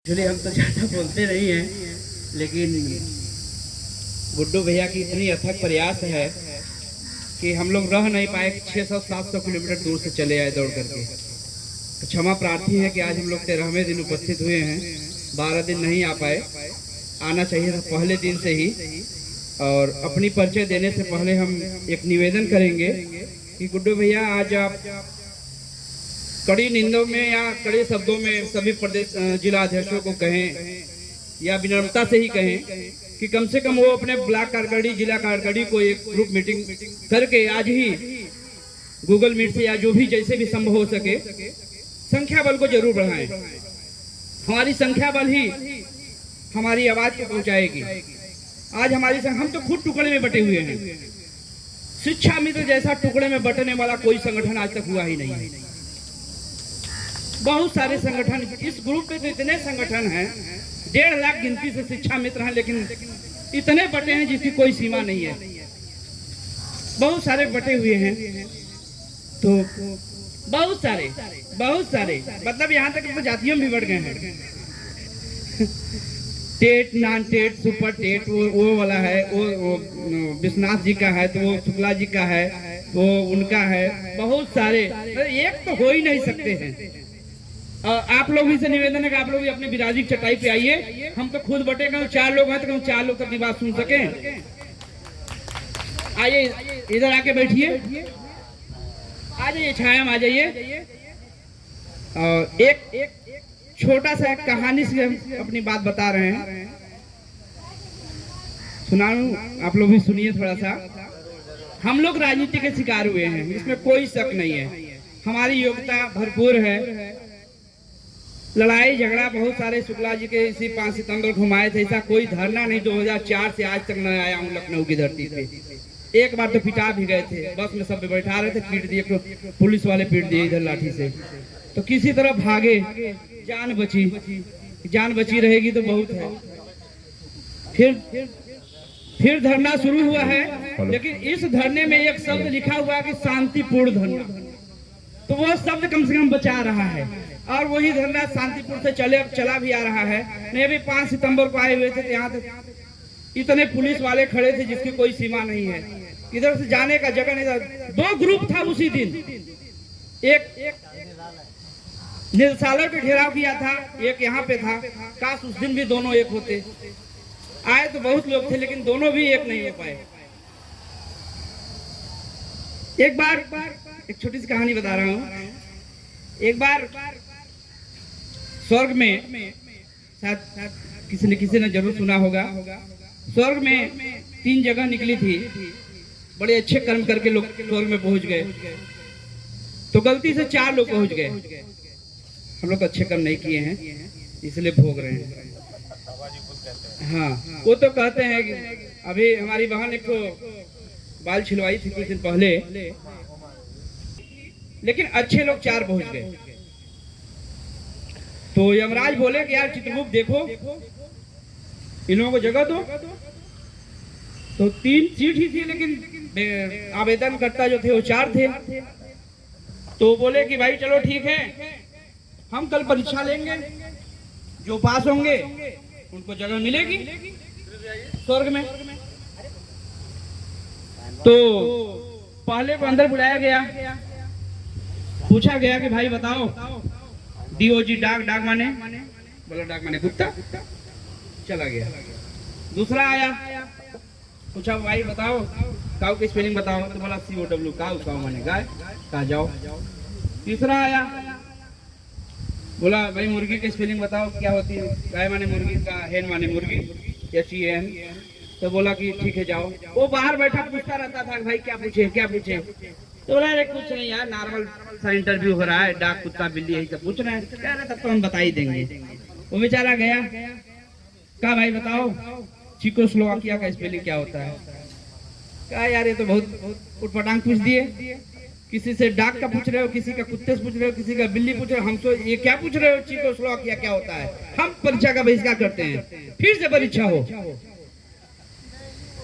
Actually हम तो ज़्यादा बोलते नहीं हैं, लेकिन गुड्डू भैया की इतनी अथक प्रयास है कि हम लोग रह नहीं पाए। 600-700 किलोमीटर दूर से चले आए दौड़ करके। तो क्षमा प्रार्थी है कि आज हम लोग 13वें दिन उपस्थित हुए हैं, 12 दिन नहीं आ पाए। आना चाहिए था पहले दिन से ही। और अपनी परिचय देने से पहले हम एक निवेदन करेंगे कि गुड्डू भैया आज आप कड़ी निंदों में या कड़े शब्दों में सभी प्रदेश जिला अध्यक्षों को कहें या विनम्रता से ही कहें कि कम से कम वो अपने ब्लॉक कारगढ़ी जिला कारगढ़ी को एक ग्रुप मीटिंग करके आज ही गूगल मीट से या जो भी जैसे भी संभव हो सके संख्या बल को जरूर बढ़ाएं। हमारी संख्या बल ही हमारी आवाज को पहुंचाएगी। आज हमारी हम तो खुद टुकड़े में बटे हुए हैं। शिक्षा मित्र जैसा टुकड़े में बटने वाला कोई संगठन आज तक हुआ ही नहीं है। बहुत सारे संगठन इस ग्रुप में तो इतने संगठन हैं, 1.5 लाख गिनती से शिक्षा मित्र हैं, लेकिन इतने बटे हैं जिसकी कोई सीमा नहीं है। बहुत सारे बटे हुए हैं, तो बहुत सारे मतलब यहाँ तक तो जातियों में भी बढ़ गए हैं। TET, non TET, super TET, वो वाला है, वो विश्वनाथ जी का है, तो वो शुक्ला जी का है, वो उनका है। बहुत सारे, एक तो हो ही नहीं सकते हैं। आप लोग भी से निवेदन है कि आप लोग भी अपने विराजी चटाई पे आइए। हम तो खुद बटे गए, 4 लोग हैं, तो हम 4 लोग तक की बात सुन सके। आइए इधर आके बैठिए, आ जाइए, छाया में आ जाइए। और एक छोटा सा कहानी से हम अपनी बात बता रहे हैं, सुनाऊं, आप लोग भी सुनिए थोड़ा सा। हम लोग राजनीति के शिकार हुए हैं, इसमें कोई शक नहीं है। हमारी योग्यता भरपूर है। लड़ाई झगड़ा बहुत सारे शुक्ला जी के इसी 5 सितंबर घुमाए थे, ऐसा कोई धरना नहीं 2004 से आज तक न आया हूँ लखनऊ की धरती पे। एक बार तो पिटा भी गए थे, बस में सब बैठा रहे थे, पीट दिए, पुलिस वाले पीट दिए इधर लाठी से। तो किसी तरह भागे, जान बची रहेगी तो बहुत है। फिर धरना शुरू हुआ है, लेकिन इस धरने में एक शब्द लिखा हुआ है कि शांतिपूर्ण धरना, तो वो शब्द कम से कम बचा रहा है। और वही धरना शांतिपूर्ण से चला भी आ रहा है। नहीं, अभी 5 सितंबर को आए हुए थे, तो यहाँ तक इतने पुलिस वाले खड़े थे जिसकी कोई सीमा नहीं है। इधर से जाने का जगह नहीं था। 2 ग्रुप था उसी दिन, एक निरसालर पे घेराव किया था, एक यहाँ पे था। काश उस दिन भी दोनों एक होते। आए तो बहुत लोग थे, लेकिन दोनों भी एक नहीं हो पाए। एक बार एक छोटी सी कहानी बता रहा हूँ। एक बार स्वर्ग में, शायद किसी ने जरूर सुना होगा, स्वर्ग में 3 जगह निकली थी। बड़े अच्छे कर्म करके लोग स्वर्ग में पहुंच गए, तो गलती से 4 लोग पहुंच गए। हम लोग अच्छे कर्म नहीं किए हैं, इसलिए भोग रहे हैं। हाँ, वो तो कहते हैं कि अभी हमारी बहन एक बाल छिलवाई थी कुछ दिन पहले, लेकिन अच्छे लोग 4 पहुंच गए। तो यमराज बोले कि यार चित्रगुप्त देखो, इन लोगों को जगह दो। तो 3 सीट ही थी, लेकिन आवेदन करता जो थे वो 4 थे। तो बोले कि भाई चलो ठीक है, हम कल परीक्षा लेंगे, जो पास होंगे उनको जगह मिलेगी स्वर्ग में। तो पहले को अंदर बुलाया गया, पूछा गया कि भाई बताओ, डीओजी डाक माने, बोला डाक माने कुत्ता, चला गया। दूसरा आया, पूछा भाई बताओ काऊ की स्पेलिंग बताओ, तो बोला COW, काऊ माने गाय, कहा जाओ। तीसरा आया, बोला भाई मुर्गी की स्पेलिंग बताओ क्या होती है, गाय माने मुर्गी, का हेन माने मुर्गी, HEN। तो बोला कि ठीक है जाओ। वो बाहर बैठा पूछता रहता था भाई क्या पूछे। तो बोला अरे कुछ नहीं यार, नॉर्मल सा इंटरव्यू हो रहा है, डाक कुत्ता बिल्ली यही सब पूछ रहे हैं। कह रहे तब तो हम बता ही देंगे। वो बेचारा गया, कहा भाई बताओ चेकोस्लोवाकिया का स्पेलिंग क्या होता है। कहा यार ये तो बहुत उटपटांग पूछ दिए, किसी से डाक का पूछ रहे हो, किसी का कुत्ते से पूछ रहे हो, किसी का बिल्ली पूछ रहे हो, हमसे ये क्या पूछ रहे हो चेकोस्लोवाकिया क्या होता है। हम परीक्षा का बहिष्कार करते हैं, फिर से परीक्षा हो।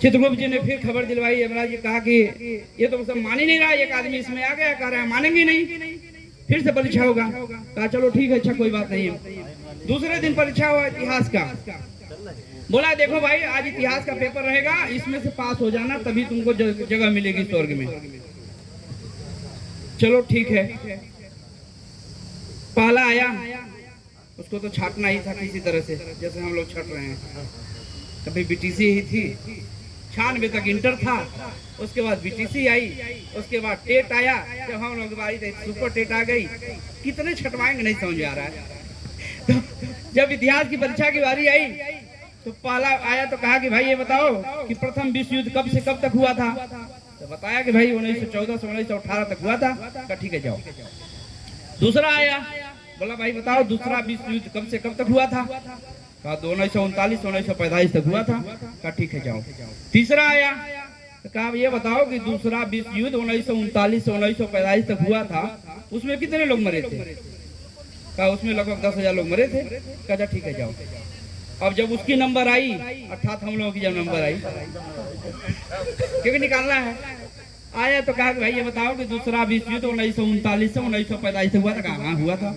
चित्रगुप्त जी ने फिर खबर दिलवाई। यमराज जी कहा कि ये तो सब मान ही नहीं रहा, एक आदमी इसमें आ गया, कह रहा है मानेंगे नहीं। फिर से परीक्षा होगा। कहा चलो ठीक है, अच्छा कोई बात नहीं है। दूसरे दिन परीक्षा हुआ इतिहास का। बोला देखो भाई आज इतिहास का पेपर रहेगा, इसमें से पास हो जाना तभी तुमको जगह मिलेगी स्वर्ग में। चलो ठीक है। पहला आया, उसको तो छाटना ही था किसी तरह से, जैसे हम लोग छट रहे हैं। कभी बीटीसी ही थी, 96 तक इंटर था, उसके बाद बीटीसी आई, उसके बाद टेट आया। जब हम लोग की बारी थी सुपर टेट आ गई। कितने छटवाएंगे नहीं समझ आ रहा है। तो जब इतिहास की परीक्षा की बारी आई तो पहला आया तो कहा कि भाई ये बताओ कि प्रथम विश्व युद्ध कब से कब तक हुआ था। तो बताया कि भाई 1914 से 1918 तक हुआ था। कहा ठीक है जाओ। दूसरा आया, बोला भाई बताओ दूसरा विश्व युद्ध कब से कब तक हुआ था। कहा 1939 से 1945 तक हुआ था। कहा ठीक है जाओ। तीसरा आया तो कहा ये बताओ कि दूसरा विश्व युद्ध 1939 से 1945 तक हुआ था, उसमें कितने लोग मरे थे। कहा उसमें लगभग 10,000 लोग मरे थे। कहा ठीक है जाओ। अब जब उसकी नंबर आई, अर्थात हम लोगों की जब नंबर आई, क्योंकि निकालना है, आया तो कहा भाई ये बताओ कि दूसरा विश्व युद्ध 1939 से 1945 से हुआ था। कहा हाँ हुआ था।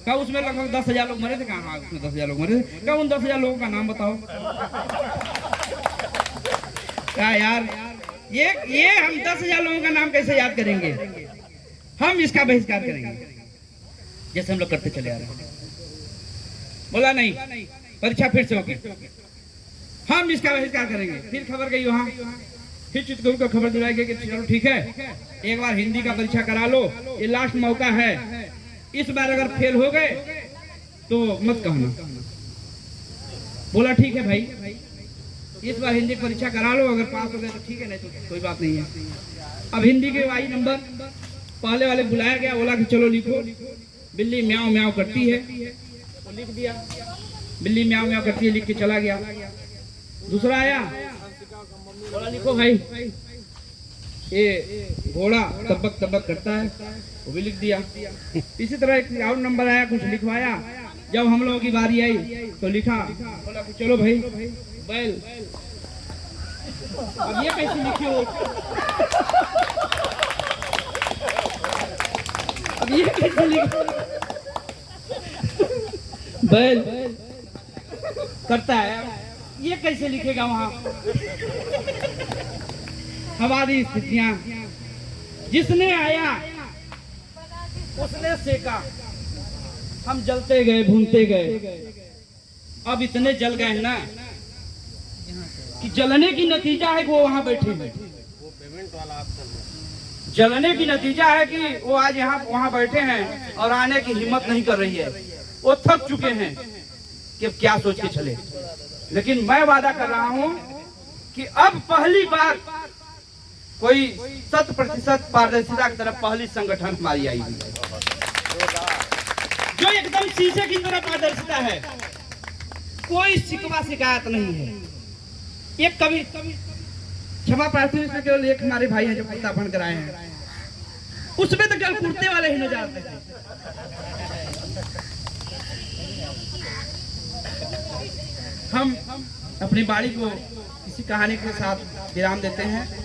कहा उसमें लगभग 10,000 लोग मरे थे। कहा हाँ उसमें 10,000 लोग मरे थे। कहा उन 10,000 लोगों का नाम बताओ। कहा यार ये हम 10,000 लोगों का नाम कैसे याद करेंगे, हम इसका बहिष्कार करेंगे, जैसे हम लोग करते चले आ रहे हैं। बोला नहीं, परीक्षा फिर से होगी, हम इसका बहिष्कार करेंगे। फिर खबर गई वहां, फिर चित्रगुप्त को खबर दिलाई गई कि चलो ठीक है एक बार हिंदी का परीक्षा करा लो, ये लास्ट मौका है, इस बार अगर फेल हो गए तो मत कहना। बोला ठीक है भाई इस बार हिंदी की परीक्षा करा लो, अगर पास हो गए तो ठीक है, नहीं तो कोई बात नहीं है। अब हिंदी के आई नंबर, पहले वाले बुलाया गया, बोला कि चलो लिखो। बिल्ली म्याऊं म्याऊं करती है, तो लिख दिया। बिल्ली म्याऊं म्याऊं करती है, लिख के चला गया। दूसरा आया, बोला लिखो भाई ये घोड़ा तबक तबक करता है, वो भी लिख दिया। इसी तरह एक और नंबर आया, कुछ लिखवाया। जब हम लोगों की बारी आई तो लिखा, बोला कि चलो भाई बैल। अब ये कैसे लिखे हो, अब ये कैसे लिखे, बैल करता है, ये कैसे लिखेगा वहां। हमारी स्थितियां, जिसने आया उसने सेका, हम जलते गए भूनते गए। अब इतने जल गए हैं ना कि जलने की नतीजा है कि वो वहां बैठे हैं। जलने की नतीजा है कि वो आज यहाँ वहां बैठे हैं और आने की हिम्मत नहीं कर रही है। वो थक चुके हैं कि अब क्या सोच के चले। लेकिन मैं वादा कर रहा हूं कि अब पहली बार कोई 100% पारदर्शिता की तरफ पहली संगठन हमारी आई है, जो एकदम शीशे की तरह पारदर्शिता है, कोई शिकवा शिकायत नहीं है। एक कभी क्षमा प्रार्थी में केवल एक हमारे भाई हैं जो कुर्ता बन कराए हैं, उसमें तो केवल कुर्ते वाले ही नजर आते थे। हम अपनी बाड़ी को किसी कहानी के साथ विराम देते हैं।